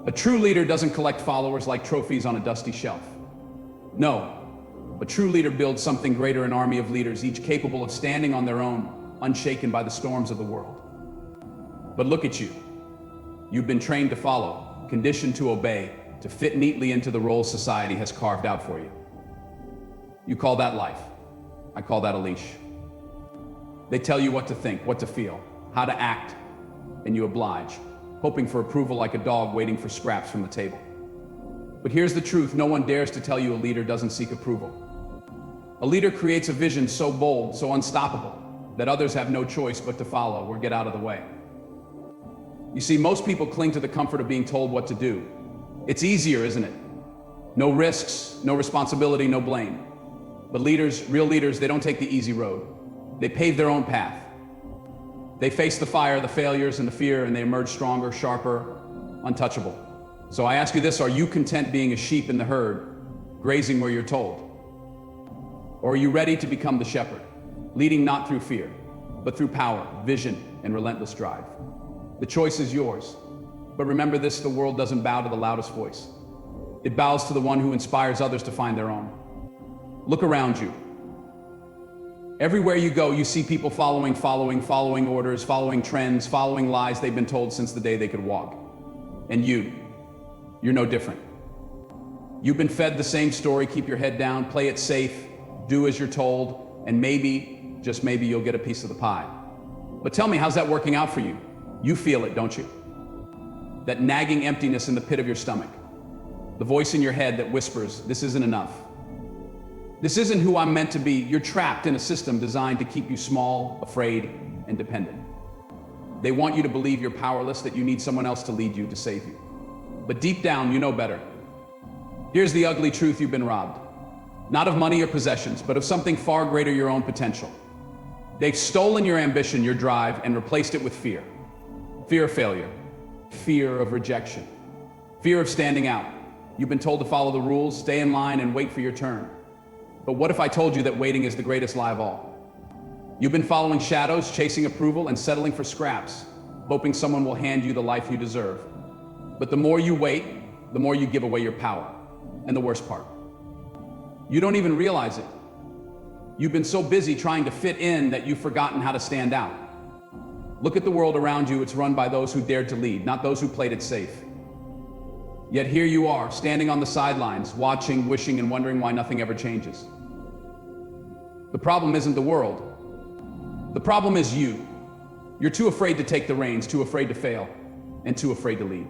A true leader doesn't collect followers like trophies on a dusty shelf. No, a true leader builds something greater, an army of leaders, each capable of standing on their own, unshaken by the storms of the world. But look at you. You've been trained to follow, conditioned to obey, to fit neatly into the roles society has carved out for you. You call that life. I call that a leash. They tell you what to think, what to feel, how to act, and you oblige, hoping for approval like a dog waiting for scraps from the table. But here's the truth, no one dares to tell you a leader doesn't seek approval. A leader creates a vision so bold, so unstoppable, that others have no choice but to follow or get out of the way. You see, most people cling to the comfort of being told what to do. It's easier, isn't it? No risks, no responsibility, no blame. But leaders, real leaders, they don't take the easy road. They pave their own path. They face the fire, the failures, and the fear, and they emerge stronger, sharper, untouchable. So I ask you this, are you content being a sheep in the herd, grazing where you're told? Or are you ready to become the shepherd, leading not through fear, but through power, vision, and relentless drive? The choice is yours. But remember this, the world doesn't bow to the loudest voice. It bows to the one who inspires others to find their own. Look around you. Everywhere you go, you see people following orders, following trends, following lies they've been told since the day they could walk. And you're no different. You've been fed the same story, keep your head down, play it safe, do as you're told, and maybe, just maybe, you'll get a piece of the pie. But tell me, how's that working out for you? You feel it, don't you? That nagging emptiness in the pit of your stomach. The voice in your head that whispers, this isn't enough. This isn't who I'm meant to be. You're trapped in a system designed to keep you small, afraid, and dependent. They want you to believe you're powerless, that you need someone else to lead you, to save you. But deep down, you know better. Here's the ugly truth, you've been robbed. Not of money or possessions, but of something far greater, your own potential. They've stolen your ambition, your drive, and replaced it with fear. Fear of failure, fear of rejection, fear of standing out. You've been told to follow the rules, stay in line, and wait for your turn. But what if I told you that waiting is the greatest lie of all? You've been following shadows, chasing approval, and settling for scraps, hoping someone will hand you the life you deserve. But the more you wait, the more you give away your power. And the worst part, you don't even realize it. You've been so busy trying to fit in that you've forgotten how to stand out. Look at the world around you. It's run by those who dared to lead, not those who played it safe. Yet here you are, standing on the sidelines, watching, wishing, and wondering why nothing ever changes. The problem isn't the world. The problem is you. You're too afraid to take the reins, too afraid to fail, and too afraid to lead.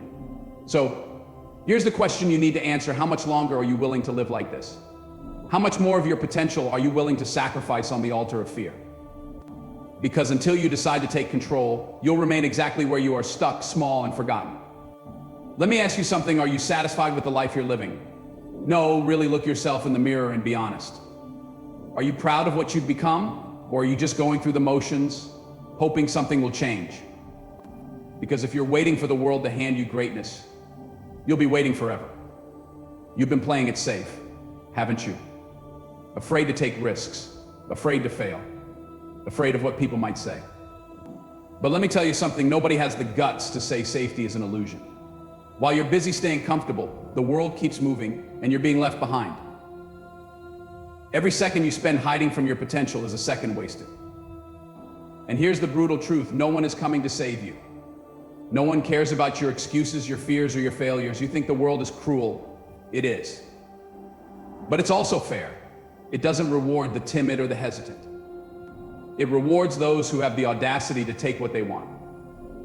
So, here's the question you need to answer. How much longer are you willing to live like this? How much more of your potential are you willing to sacrifice on the altar of fear? Because until you decide to take control, you'll remain exactly where you are, stuck, small, and forgotten. Let me ask you something. Are you satisfied with the life you're living? No, really look yourself in the mirror and be honest. Are you proud of what you've become? Or are you just going through the motions, hoping something will change? Because if you're waiting for the world to hand you greatness, you'll be waiting forever. You've been playing it safe, haven't you? Afraid to take risks, afraid to fail, afraid of what people might say. But let me tell you something, nobody has the guts to say safety is an illusion. While you're busy staying comfortable, the world keeps moving and you're being left behind. Every second you spend hiding from your potential is a second wasted. And here's the brutal truth, no one is coming to save you. No one cares about your excuses, your fears, or your failures. You think the world is cruel. It is. But it's also fair. It doesn't reward the timid or the hesitant. It rewards those who have the audacity to take what they want.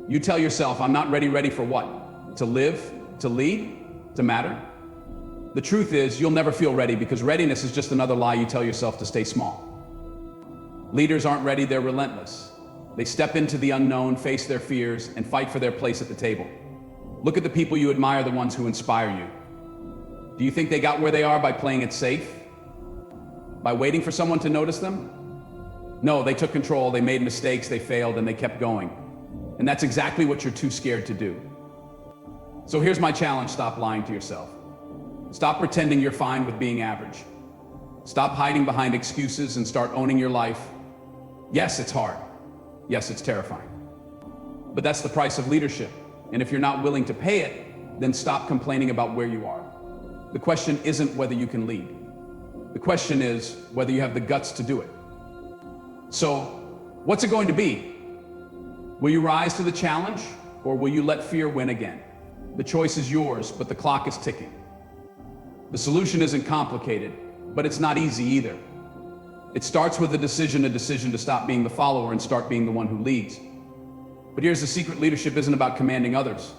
You tell yourself, I'm not ready for what? To live, to lead, to matter? The truth is, you'll never feel ready because readiness is just another lie you tell yourself to stay small. Leaders aren't ready, they're relentless. They step into the unknown, face their fears, and fight for their place at the table. Look at the people you admire, the ones who inspire you. Do you think they got where they are by playing it safe? By waiting for someone to notice them? No, they took control, they made mistakes, they failed, and they kept going. And that's exactly what you're too scared to do. So here's my challenge, stop lying to yourself. Stop pretending you're fine with being average. Stop hiding behind excuses and start owning your life. Yes, it's hard. Yes, it's terrifying. But that's the price of leadership. And if you're not willing to pay it, then stop complaining about where you are. The question isn't whether you can lead. The question is whether you have the guts to do it. So, what's it going to be? Will you rise to the challenge, or will you let fear win again? The choice is yours, but the clock is ticking. The solution isn't complicated, but it's not easy either. It starts with a decision to stop being the follower and start being the one who leads. But here's the secret: leadership isn't about commanding others.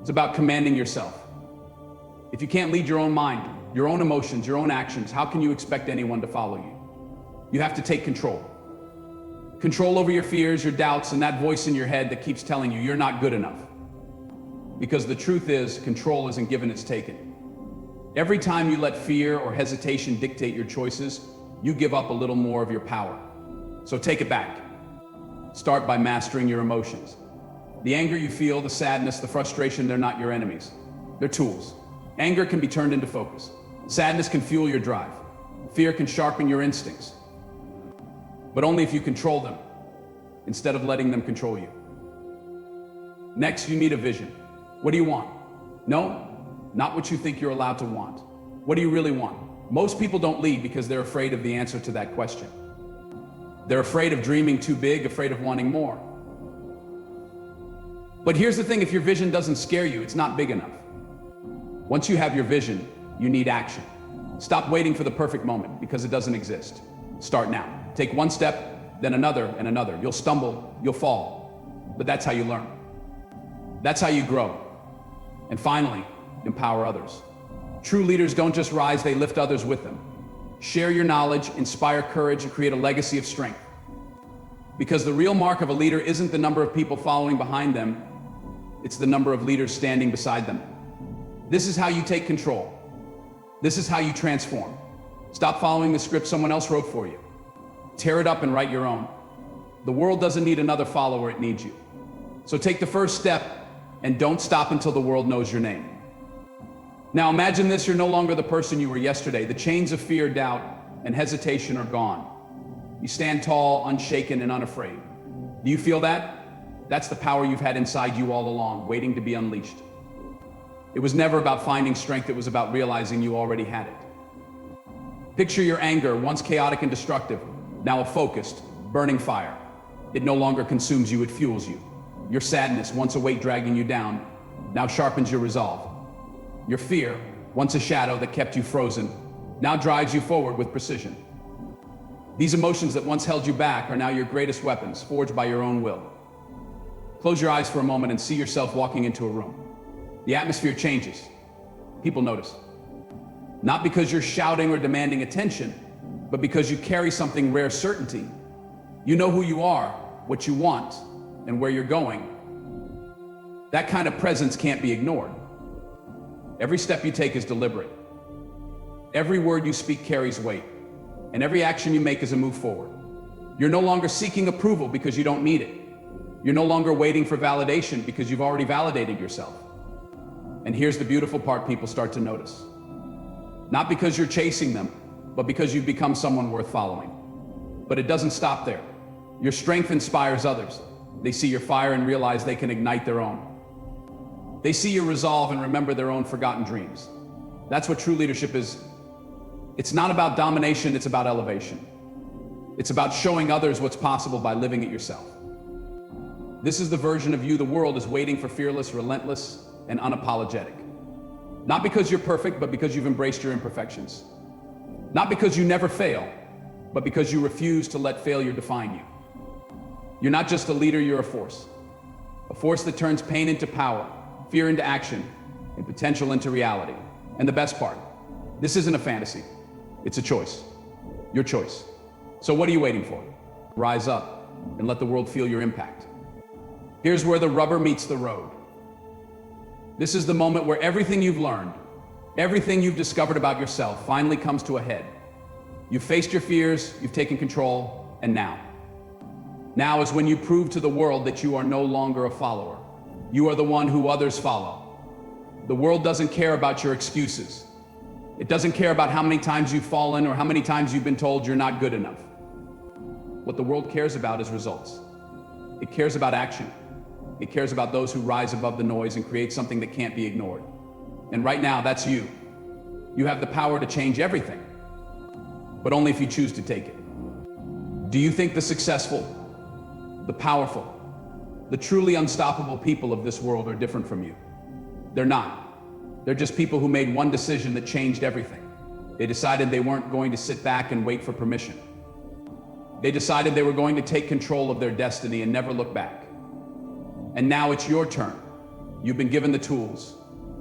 It's about commanding yourself. If you can't lead your own mind, your own emotions, your own actions, how can you expect anyone to follow you? You have to take control. Control over your fears, your doubts, and that voice in your head that keeps telling you you're not good enough. Because the truth is, control isn't given, it's taken. Every time you let fear or hesitation dictate your choices, you give up a little more of your power. So take it back. Start by mastering your emotions. The anger you feel, the sadness, the frustration, they're not your enemies. They're tools. Anger can be turned into focus. Sadness can fuel your drive. Fear can sharpen your instincts. But only if you control them, instead of letting them control you. Next, you need a vision. What do you want? No, not what you think you're allowed to want. What do you really want? Most people don't lead because they're afraid of the answer to that question. They're afraid of dreaming too big, afraid of wanting more. But here's the thing: if your vision doesn't scare you, it's not big enough. Once you have your vision, you need action. Stop waiting for the perfect moment, because it doesn't exist. Start now. Take one step, then another and another. You'll stumble, you'll fall, but that's how you learn. That's how you grow. And finally, empower others. True leaders don't just rise, they lift others with them. Share your knowledge, inspire courage, and create a legacy of strength. Because the real mark of a leader isn't the number of people following behind them, it's the number of leaders standing beside them. This is how you take control. This is how you transform. Stop following the script someone else wrote for you. Tear it up and write your own. The world doesn't need another follower, it needs you. So take the first step and don't stop until the world knows your name. Now imagine this: you're no longer the person you were yesterday. The chains of fear, doubt, and hesitation are gone. You stand tall, unshaken, and unafraid. Do you feel that? That's the power you've had inside you all along, waiting to be unleashed. It was never about finding strength, it was about realizing you already had it. Picture your anger, once chaotic and destructive, now a focused, burning fire. It no longer consumes you, it fuels you. Your sadness, once a weight dragging you down, now sharpens your resolve. Your fear, once a shadow that kept you frozen, now drives you forward with precision. These emotions that once held you back are now your greatest weapons, forged by your own will. Close your eyes for a moment and see yourself walking into a room. The atmosphere changes. People notice. Not because you're shouting or demanding attention, but because you carry something rare: certainty. You know who you are, what you want, and where you're going. That kind of presence can't be ignored. Every step you take is deliberate. Every word you speak carries weight, and every action you make is a move forward. You're no longer seeking approval because you don't need it. You're no longer waiting for validation because you've already validated yourself. And here's the beautiful part people start to notice. Not because you're chasing them, but because you've become someone worth following. But it doesn't stop there. Your strength inspires others. They see your fire and realize they can ignite their own. They see your resolve and remember their own forgotten dreams. That's what true leadership is. It's not about domination, it's about elevation. It's about showing others what's possible by living it yourself. This is the version of you the world is waiting for: fearless, relentless, and unapologetic. Not because you're perfect, but because you've embraced your imperfections. Not because you never fail, but because you refuse to let failure define you. You're not just a leader, you're a force. A force that turns pain into power, fear into action, and potential into reality. And the best part, this isn't a fantasy, it's a choice. Your choice. So what are you waiting for? Rise up and let the world feel your impact. Here's where the rubber meets the road. This is the moment where everything you've learned, everything you've discovered about yourself finally comes to a head. You've faced your fears, you've taken control, and now is when you prove to the world that you are no longer a follower. You are the one who others follow. The world doesn't care about your excuses. It doesn't care about how many times you've fallen or how many times you've been told you're not good enough. What the world cares about is results. It cares about action. It cares about those who rise above the noise and create something that can't be ignored. And right now, that's you. You have the power to change everything, but only if you choose to take it. Do you think the successful, the powerful, the truly unstoppable people of this world are different from you? They're not. They're just people who made one decision that changed everything. They decided they weren't going to sit back and wait for permission. They decided they were going to take control of their destiny and never look back. And now it's your turn. You've been given the tools.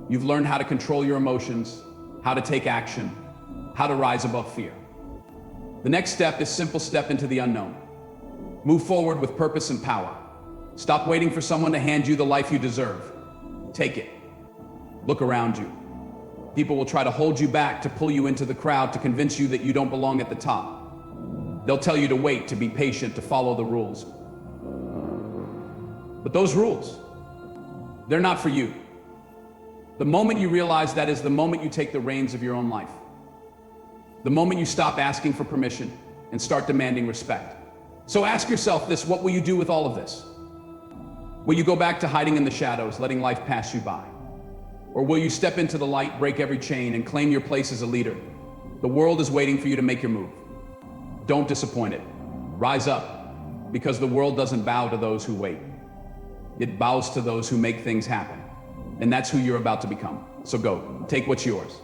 You've learned how to control your emotions, how to take action, how to rise above fear. The next step is simple: step into the unknown. Move forward with purpose and power. Stop waiting for someone to hand you the life you deserve. Take it. Look around you. People will try to hold you back, to pull you into the crowd, to convince you that you don't belong at the top. They'll tell you to wait, to be patient, to follow the rules. But those rules, they're not for you. The moment you realize that is the moment you take the reins of your own life. The moment you stop asking for permission and start demanding respect. So ask yourself this: what will you do with all of this? Will you go back to hiding in the shadows, letting life pass you by? Or will you step into the light, break every chain, and claim your place as a leader? The world is waiting for you to make your move. Don't disappoint it. Rise up, because the world doesn't bow to those who wait. It bows to those who make things happen. And that's who you're about to become. So go, take what's yours.